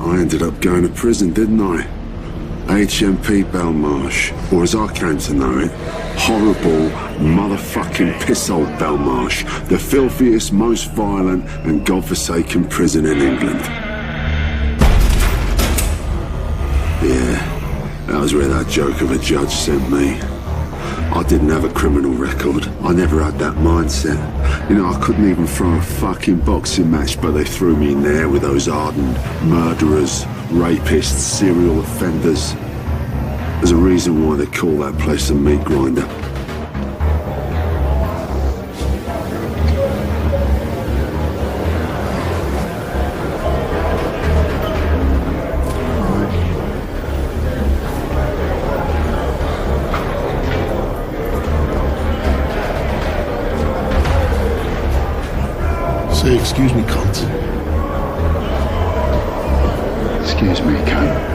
I ended up going to prison, didn't I? HMP Belmarsh, or as I came to know it, horrible, motherfucking pisshole Belmarsh, the filthiest, most violent and godforsaken prison in England. Yeah, that was where that joke of a judge sent me. I didn't have a criminal record. I never had that mindset. You know, I couldn't even throw a fucking boxing match, but they threw me in there with those hardened murderers, rapists, serial offenders. There's a reason why they call that place a meat grinder. Say, excuse me, cunt. Excuse me, cunt.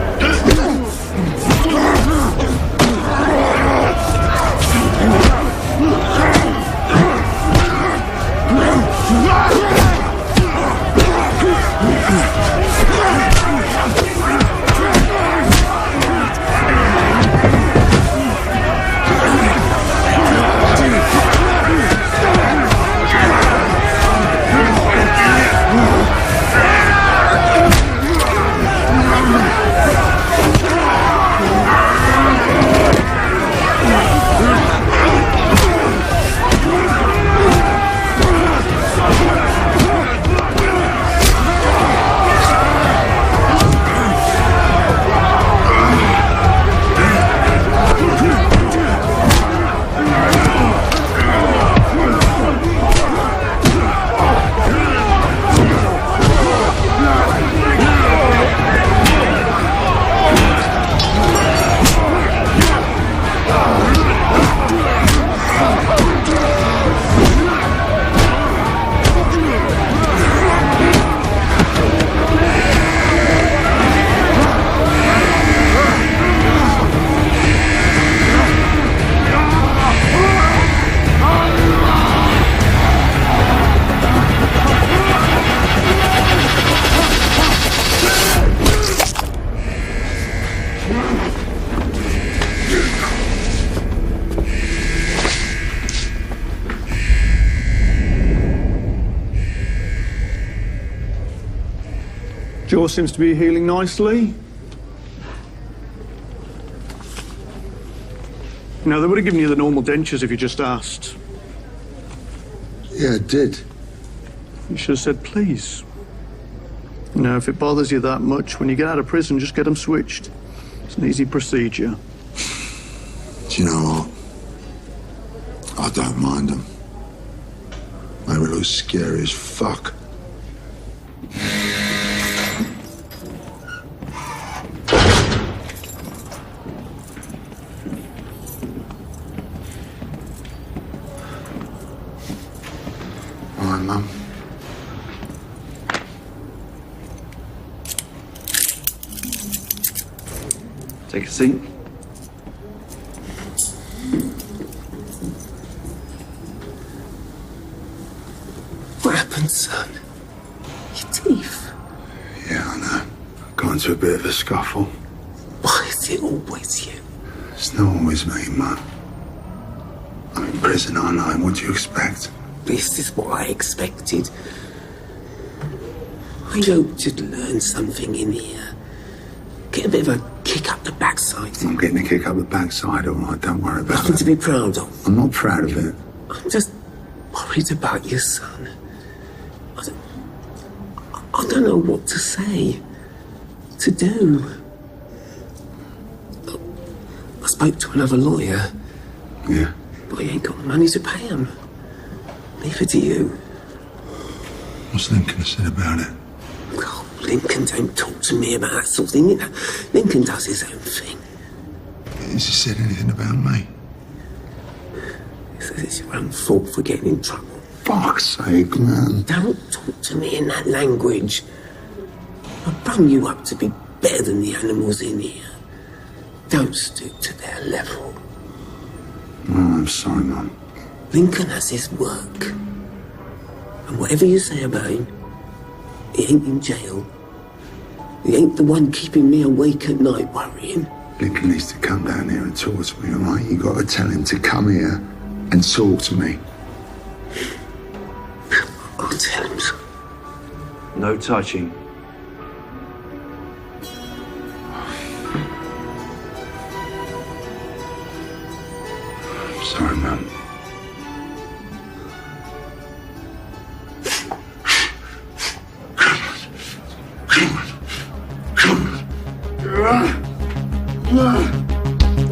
Jaw seems to be healing nicely. You know, they would have given you the normal dentures if you just asked. Yeah, it did. You should have said, please. You know, if it bothers you that much, when you get out of prison, just get them switched. It's an easy procedure. Do you know what? I don't mind them. They look scary as fuck. All right, Mum. Take a seat. What happened, son? Your teeth? Yeah, I know. Got into a bit of a scuffle. Why is it always you? It's not always me, Mum. I'm in prison, aren't I? What do you expect? This is what I expected. I hoped you'd learn something in here. Get a bit of a kick up the backside. I'm getting a kick up the backside, all right? Don't worry about Nothing it. to be proud of. I'm not proud of it. I'm just worried about your son. I don't know what to say, to do. I spoke to another lawyer. Yeah. But he ain't got the money to pay him. Neither do you. What's Lincoln said about it? Oh, Lincoln don't talk to me about that sort of thing. You know, Lincoln does his own thing. Has he said anything about me? He says it's your own fault for getting in trouble. Fuck's sake, man. Don't talk to me in that language. I brung you up to be better than the animals in here. Don't stoop to their level. Oh, I'm sorry, Mum. Lincoln has his work. And whatever you say about him, he ain't in jail. He ain't the one keeping me awake at night worrying. Lincoln needs to come down here and talk to me, all right? You got to tell him to come here and talk to me. I'll tell him so. No touching. I'm sorry, man.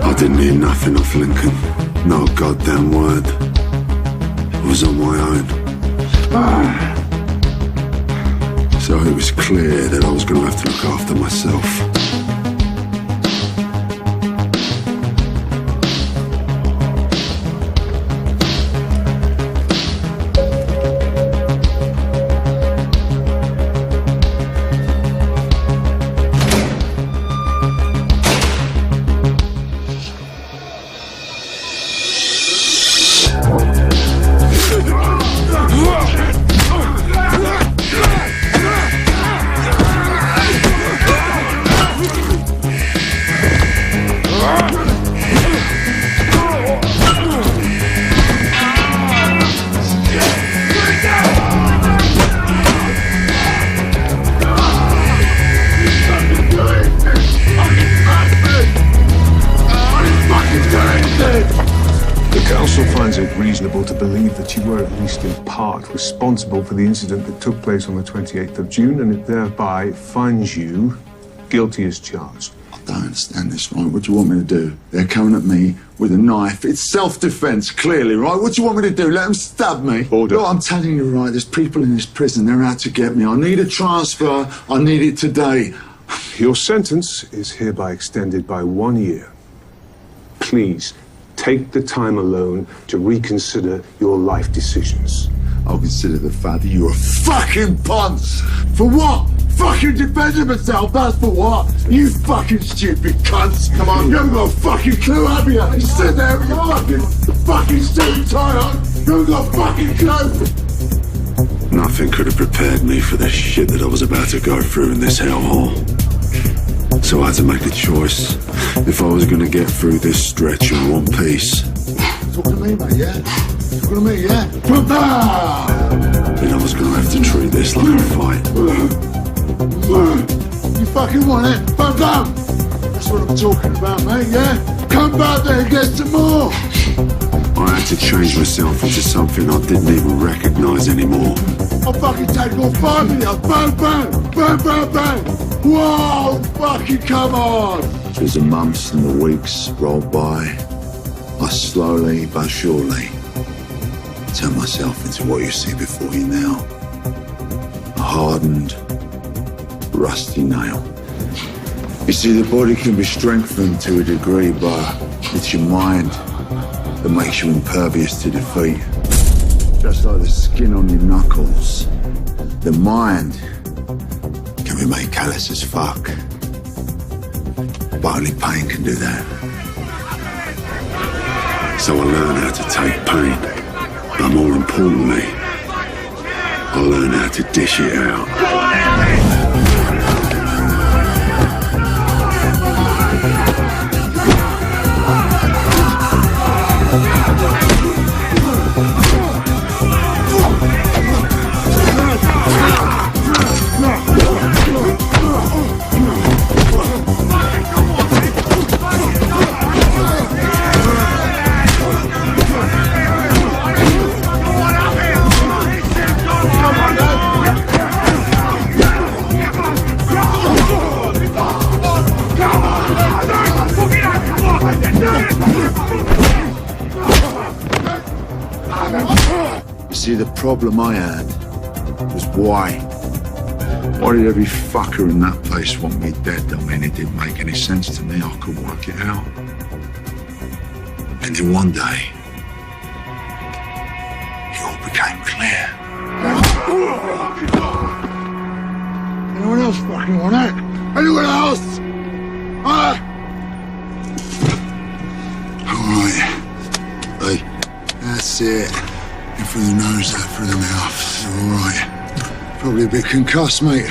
I didn't hear nothing off Lincoln. No goddamn word. I was on my own. So it was clear that I was going to have to look after myself. The council finds it reasonable to believe that you were at least in part responsible for the incident that took place on the 28th of June, and it thereby finds you guilty as charged. I don't understand this, right? What do you want me to do? They're coming at me with a knife. It's self-defense, clearly, right? What do you want me to do? Let them stab me? Order. Look, I'm telling you, right, there's people in this prison. They're out to get me. I need a transfer. I need it today. Your sentence is hereby extended by 1 year. Please, take the time alone to reconsider your life decisions. I'll consider the fact that you're a fucking ponce. For what? Fucking defending myself, that's for what? You fucking stupid cunts. Come on, you haven't got a fucking clue, have you? You sit there with your fucking suit and tie on. You haven't got a fucking clue. Nothing could have prepared me for the shit that I was about to go through in this hellhole. So I had to make a choice. If I was going to get through this stretch in one piece, Talking to me, mate, yeah? Talking to me, yeah? then I was going to have to treat this like a fight. You fucking want it? Bum bum! That's what I'm talking about, mate, yeah? Come back there and get some more! I had to change myself into something I didn't even recognise anymore. I'll fucking take all 5 of you! Bang, bang! Bang, bang, bang! Whoa! Fucking come on! As the months and the weeks rolled by, I slowly but surely turned myself into what you see before you now. A hardened, rusty nail. You see, the body can be strengthened to a degree, but it's your mind that makes you impervious to defeat. Just like the skin on your knuckles, the mind can be made callous as fuck. But only pain can do that. So I learned how to take pain, but more importantly, I learned how to dish it out. You see, the problem I had was why. Why did every fucker in that place want me dead? I mean, it didn't make any sense to me. I couldn't work it out. And then one day, it all became clear. Anyone else fucking want it? Anyone else? Huh? All right. Hey, that's it. In through the nose, out through the mouth. All right. Probably a bit concussed, mate.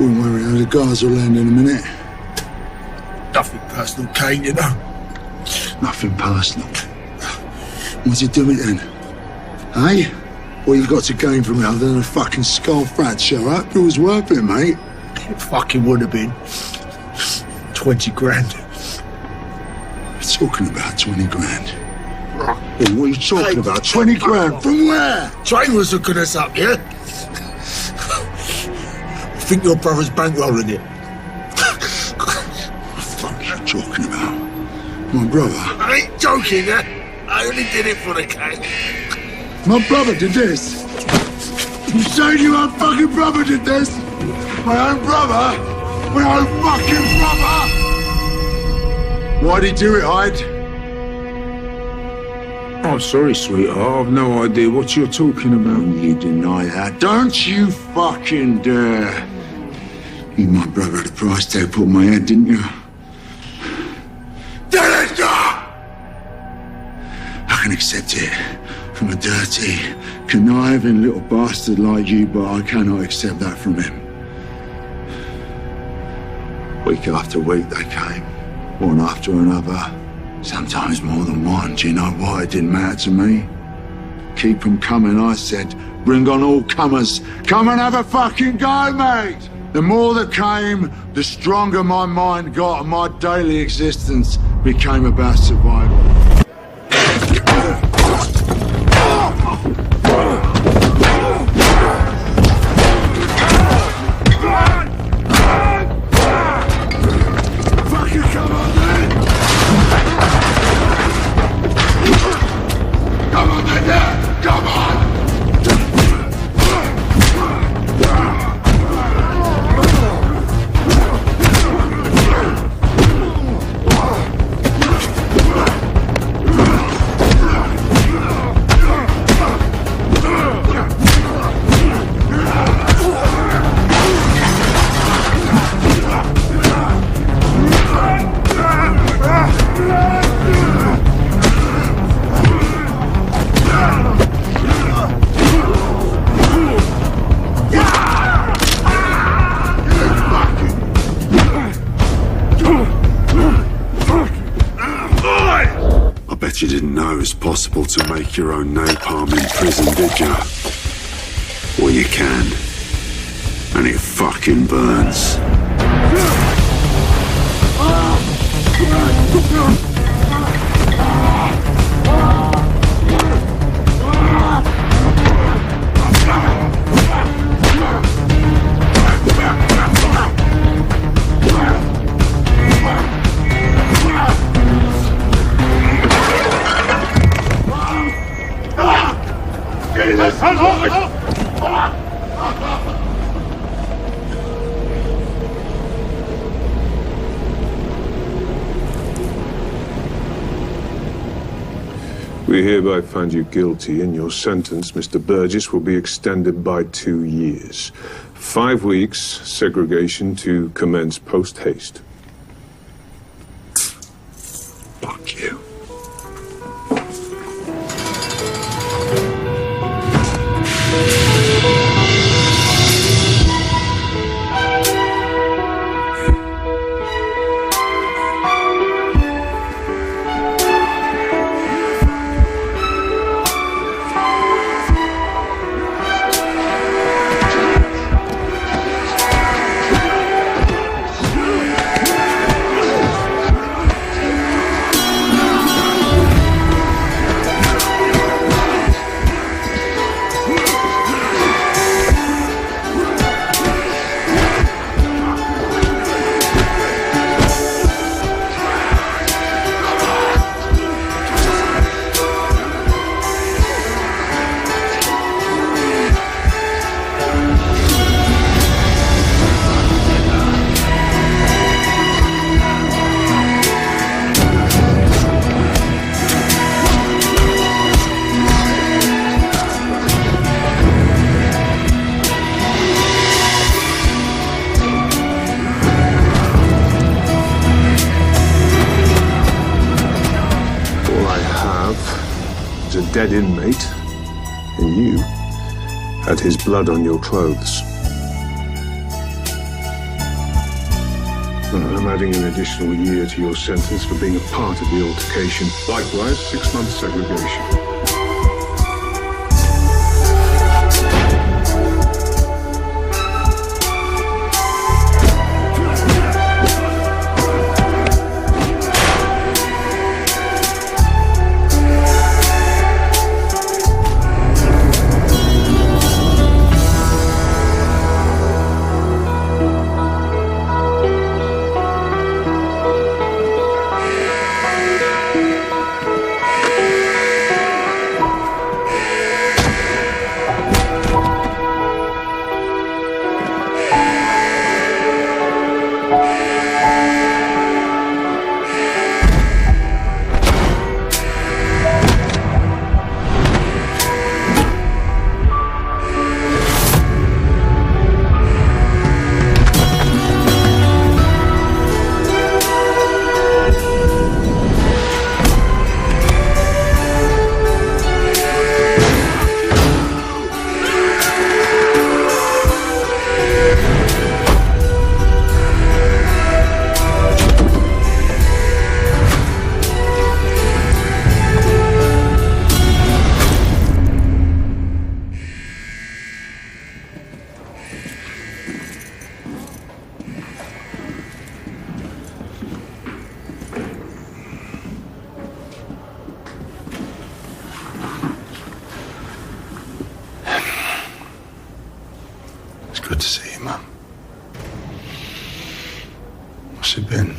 Wouldn't worry, though. The guys will land in a minute. Nothing personal, Kane, you know. Nothing personal. What's it doing then? Hey? What you got to gain from it other than a fucking skull fracture, huh? It was worth it, mate. It fucking would have been. 20 grand. You're talking about 20 grand. What are you talking about? 20 grand? From where? Train was hooking us up, yeah? I think your brother's bankrolling it. What the fuck are you talking about? My brother? I ain't joking, yeah? I only did it for the cash. My brother did this? You saying your own fucking brother did this? My own brother? My own fucking brother? Why'd he do it, Hyde? I'm sorry, sweetheart. I've no idea what you're talking about. You deny that. Don't you fucking dare. You, my brother, had a price tag put on my head, didn't you? Did it, I can accept it from a dirty, conniving little bastard like you, but I cannot accept that from him. Week after week they came, one after another, sometimes more than one. Do you know what? It didn't matter to me. Keep them coming, I said. Bring on all comers. Come and have a fucking go, mate! The more that came, the stronger my mind got, and my daily existence became about survival. You didn't know it was possible to make your own napalm in prison, did you? Well, you can. And it fucking burns. We hereby find you guilty, and your sentence, Mr. Burgess, will be extended by 2 years. 5 weeks segregation to commence post-haste. Fuck you. A dead inmate, and you had his blood on your clothes. I'm adding an additional year to your sentence for being a part of the altercation. Likewise, 6 months segregation. Good to see you, Mum. What's it been?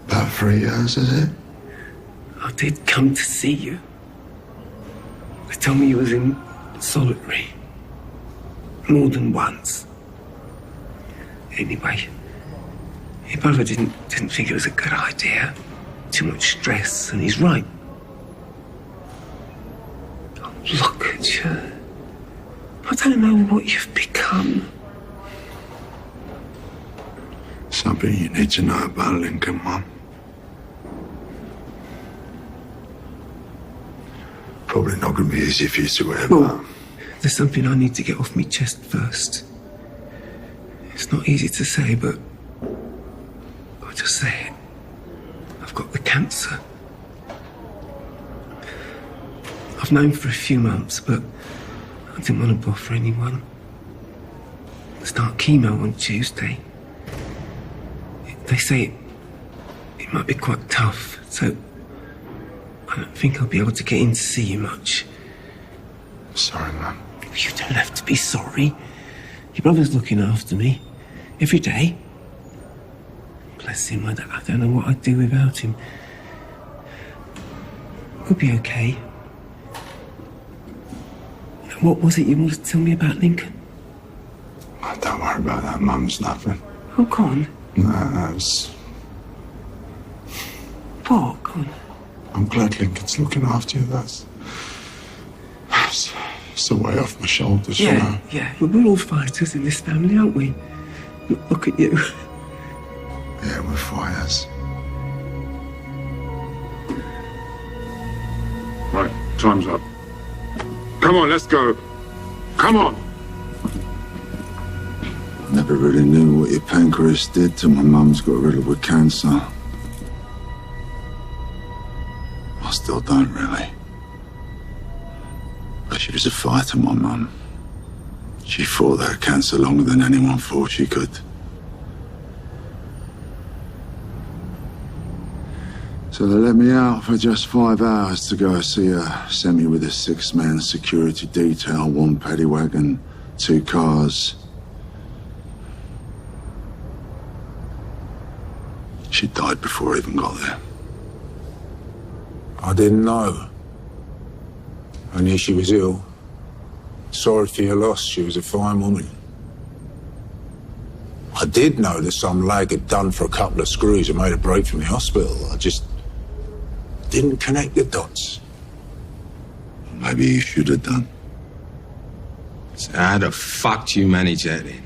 About 3 years, is it? I did come to see you. They told me you was in solitary. More than once. Anyway, your brother didn't think it was a good idea. Too much stress, and he's right. Oh, look at you. I don't know what you've become. Something you need to know about Lincoln, Mum. Probably not going to be easy for you to remember. Well, there's something I need to get off my chest first. It's not easy to say, but I'll just say it. I've got the cancer. I've known for a few months, but I didn't want to bother anyone. Start chemo on Tuesday. They say it might be quite tough, so I don't think I'll be able to get in to see you much. Sorry, Mum. You don't have to be sorry. Your brother's looking after me every day. Bless him, I don't know what I'd do without him. We'll be okay. What was it you wanted to tell me about Lincoln? Oh, don't worry about that, Mum. It's nothing. Oh, go on. No, it's... What? Go on. I'm glad Lincoln's looking after you. That's a way off my shoulders, you know. Yeah. We're all fighters in this family, aren't we? Look at you. Yeah, we're fighters. Right, time's up. Come on, let's go. Come on. Never really knew what your pancreas did till my mum's got rid of with cancer. I still don't really. But she was a fighter, my mum. She fought that cancer longer than anyone thought she could. So they let me out for just 5 hours to go see her. Sent me with a 6-man security detail, 1 paddy wagon, 2 cars. She died before I even got there. I didn't know. I knew she was ill. Sorry for your loss. She was a fine woman. I did know that some lag had done for a couple of screws and made a break from the hospital. I just didn't connect the dots. Maybe you should have done. So how the fuck do you manage that then?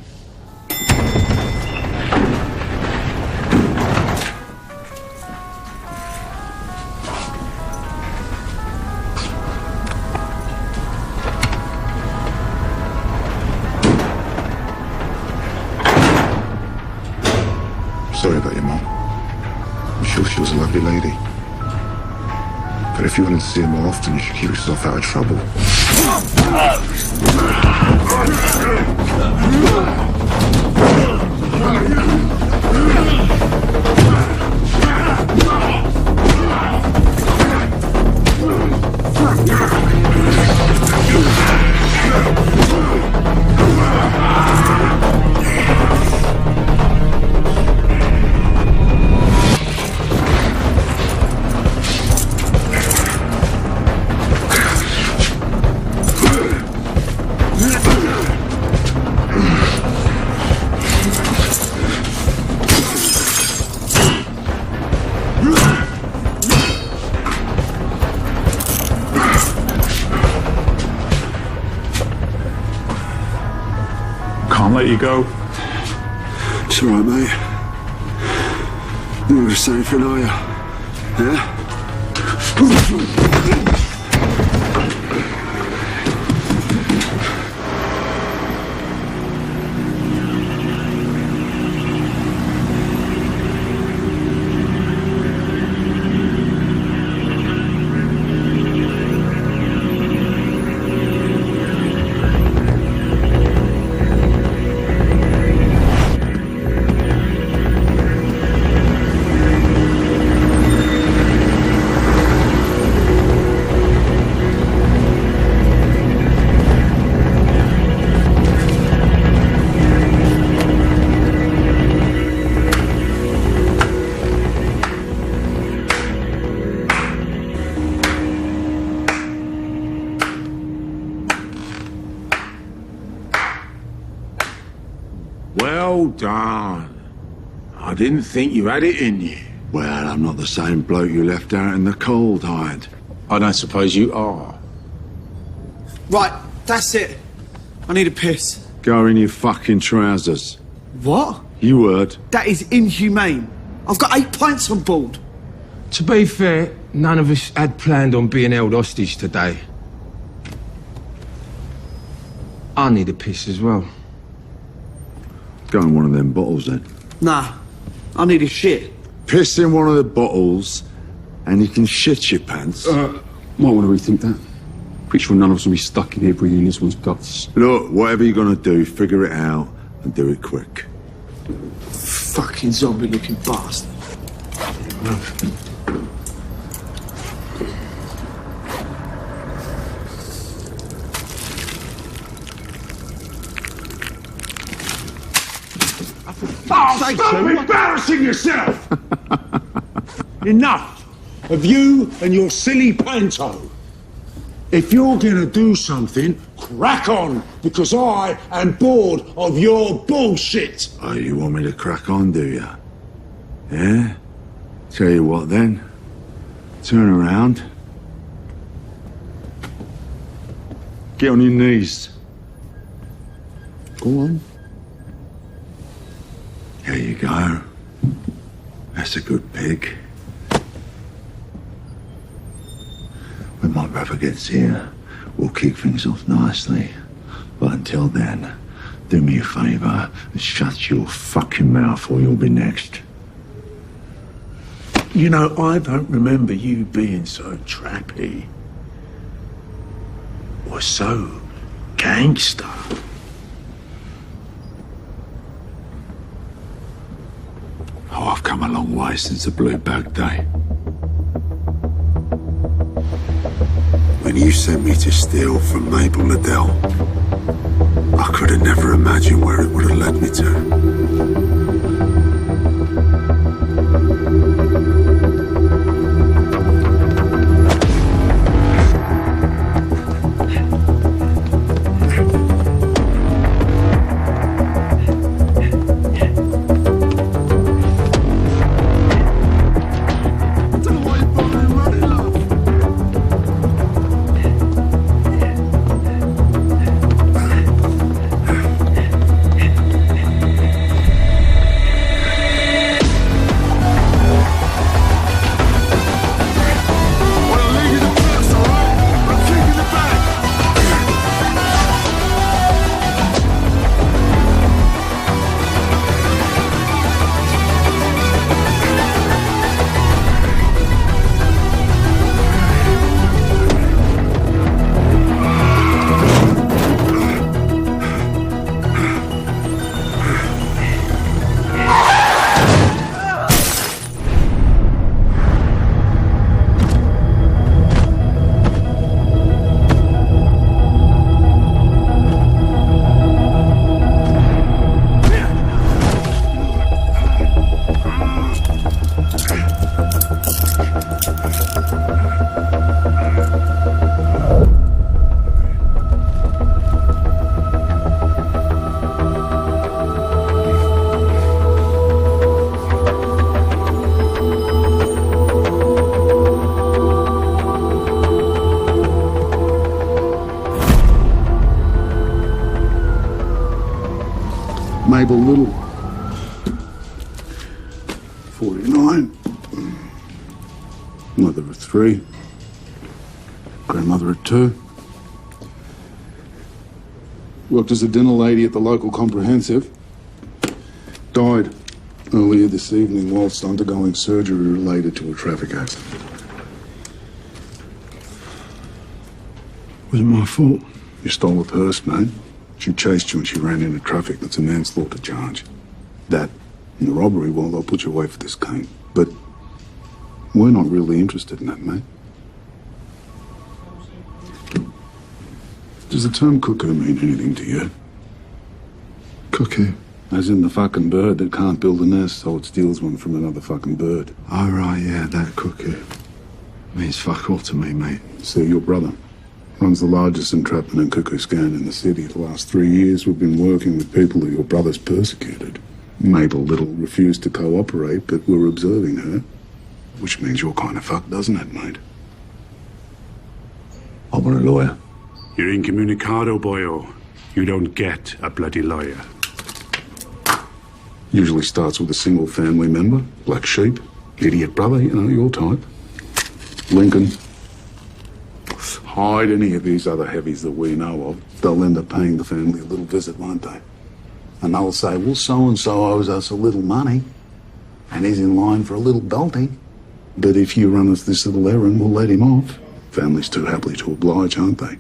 Sorry about your mum. I'm sure she was a lovely lady. But if you wanted to see her more often, you should keep yourself out of trouble. Can't let you go. It's all right, mate. You're the same thing, are you? Yeah? Well done. I didn't think you had it in you. Well, I'm not the same bloke you left out in the cold, Hyde. I don't suppose you are. Right, that's it. I need a piss. Go in your fucking trousers. What? You heard. That is inhumane. I've got 8 pints on board. To be fair, none of us had planned on being held hostage today. I need a piss as well. Go in one of them bottles then. Nah, I need a shit. Piss in one of the bottles and you can shit your pants. Might want to rethink that. Pretty sure none of us will be stuck in here breathing this one's guts. Look, whatever you're gonna do, figure it out and do it quick. Fucking zombie-looking bastard. Stop embarrassing yourself! Enough of you and your silly panto. If you're gonna do something, crack on, because I am bored of your bullshit. Oh, you want me to crack on, do you? Yeah? Tell you what then. Turn around. Get on your knees. Go on. There you go. That's a good pig. When my brother gets here, we'll kick things off nicely. But until then, do me a favour and shut your fucking mouth or you'll be next. You know, I don't remember you being so trappy. Or so gangster. Oh, I've come a long way since the Blue Bag Day. When you sent me to steal from Mabel Liddell, I could have never imagined where it would have led me to. Mabel Little. 49. Mother of 3. Grandmother of 2. Worked as a dinner lady at the local comprehensive. Died earlier this evening whilst undergoing surgery related to a traffic accident. Wasn't my fault. You stole a purse, mate. She chased you and she ran into traffic. That's a manslaughter charge. That and the robbery, well, they'll put you away for this cane. But we're not really interested in that, mate. Does the term cuckoo mean anything to you? Cuckoo. As in the fucking bird that can't build a nest, so it steals one from another fucking bird. Oh, right, yeah, that cuckoo. Means fuck all to me, mate. See, your brother runs the largest entrapment and cuckoo scan in the city. The last 3 years we've been working with people that your brother's persecuted. Mabel Little refused to cooperate, but we're observing her. Which means you're kind of fucked, doesn't it, mate? I want a lawyer. You're incommunicado, boyo. You don't get a bloody lawyer. Usually starts with a single family member. Black sheep. Idiot brother, you know, your type. Lincoln. Hide any of these other heavies that we know of. They'll end up paying the family a little visit, won't they? And they'll say, well, so-and-so owes us a little money. And he's in line for a little belting. But if you run us this little errand, we'll let him off. Families too happily to oblige, aren't they?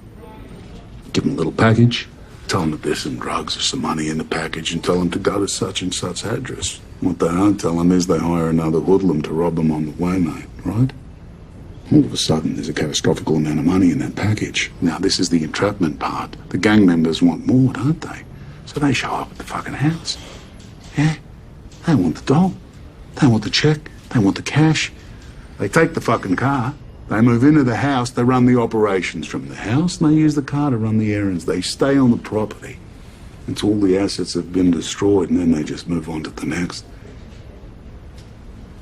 Give them a little package. Tell them that there's some drugs or some money in the package and tell them to go to such and such address. What they don't tell them is they hire another hoodlum to rob them on the way, mate, right? All of a sudden, there's a catastrophic amount of money in that package. Now, this is the entrapment part. The gang members want more, don't they? So they show up at the fucking house. Yeah? They want the doll. They want the check. They want the cash. They take the fucking car. They move into the house. They run the operations from the house, and they use the car to run the errands. They stay on the property until all the assets have been destroyed, and then they just move on to the next.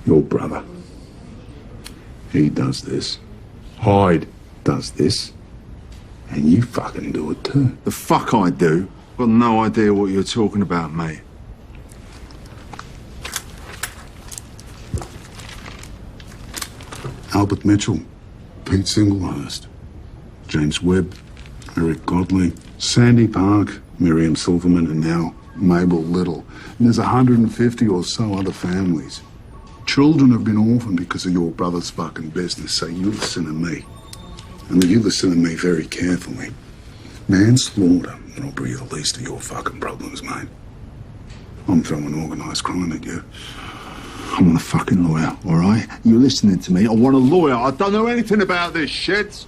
Your brother. He does this. Hyde does this. And you fucking do it too. The fuck I do? Got no idea what you're talking about, mate. Albert Mitchell, Pete Singlehurst, James Webb, Eric Godley, Sandy Park, Miriam Silverman, and now Mabel Little. And there's 150 or so other families. Children have been orphaned because of your brother's fucking business, so you listen to me. And you listen to me very carefully. Manslaughter and robbery are the least of your fucking problems, mate. I'm throwing organised crime at you. I want a fucking lawyer, all right? You listening to me? I want a lawyer. I don't know anything about this shit.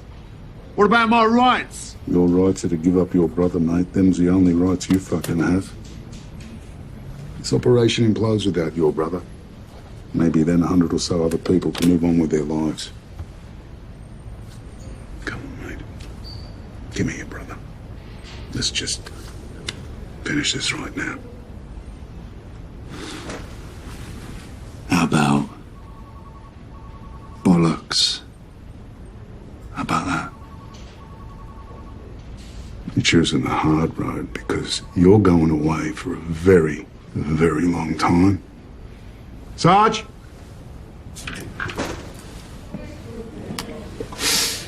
What about my rights? Your rights are to give up your brother, mate. Them's the only rights you fucking have. This operation implodes without your brother. Maybe then 100 or so other people can move on with their lives. Come on, mate. Give me your brother. Let's just finish this right now. How about bollocks? How about that? You're choosing the hard road because you're going away for a very, very long time. Sarge?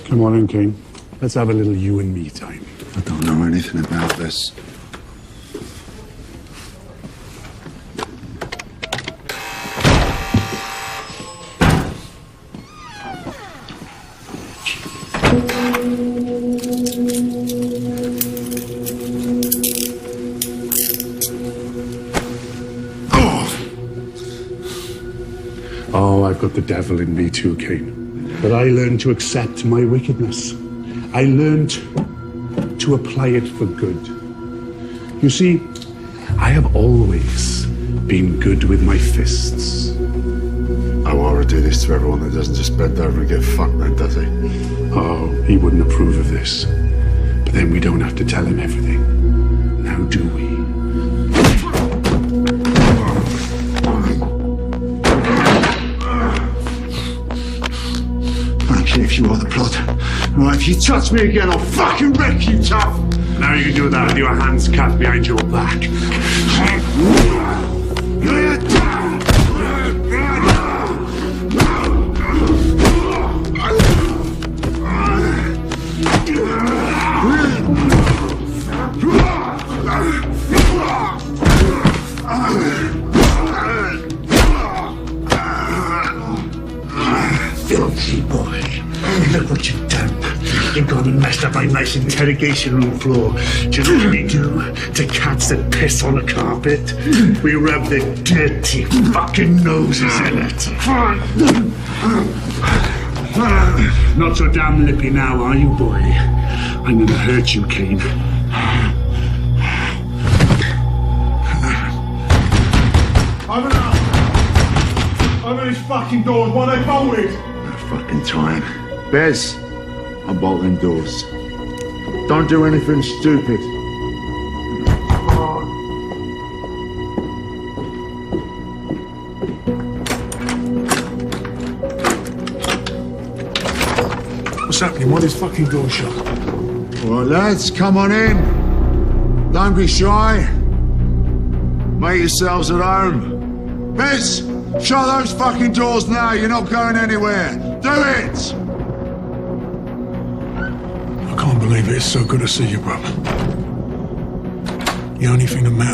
Come on in, King. Let's have a little you and me time. I don't know anything about this. Oh, I've got the devil in me too, Cain. But I learned to accept my wickedness. I learned to apply it for good. You see, I have always been good with my fists. I want to do this to everyone that doesn't just bend over and get fucked then, does he? Oh, he wouldn't approve of this. But then we don't have to tell him everything. Now do we? If you are the plot. Right, if you touch me again, I'll fucking wreck you, tough! Now you can do that with your hands cuffed behind your back. Filthy boy. Look what you've done. You've gone and messed up my nice interrogation room floor. Do you know what we do to cats that piss on a carpet? We rub their dirty fucking noses in it. Not so damn lippy now, are you, boy? I'm gonna hurt you, Kane. Open up! Open these fucking doors, why are they bolted? No fucking time. Bez, unbolt them doors. Don't do anything stupid. What's happening? Why are these fucking doors shut? All right, lads, come on in. Don't be shy. Make yourselves at home. Bez, shut those fucking doors now. You're not going anywhere. Do it! I can't believe it. It's so good to see you, brother. The only thing that matters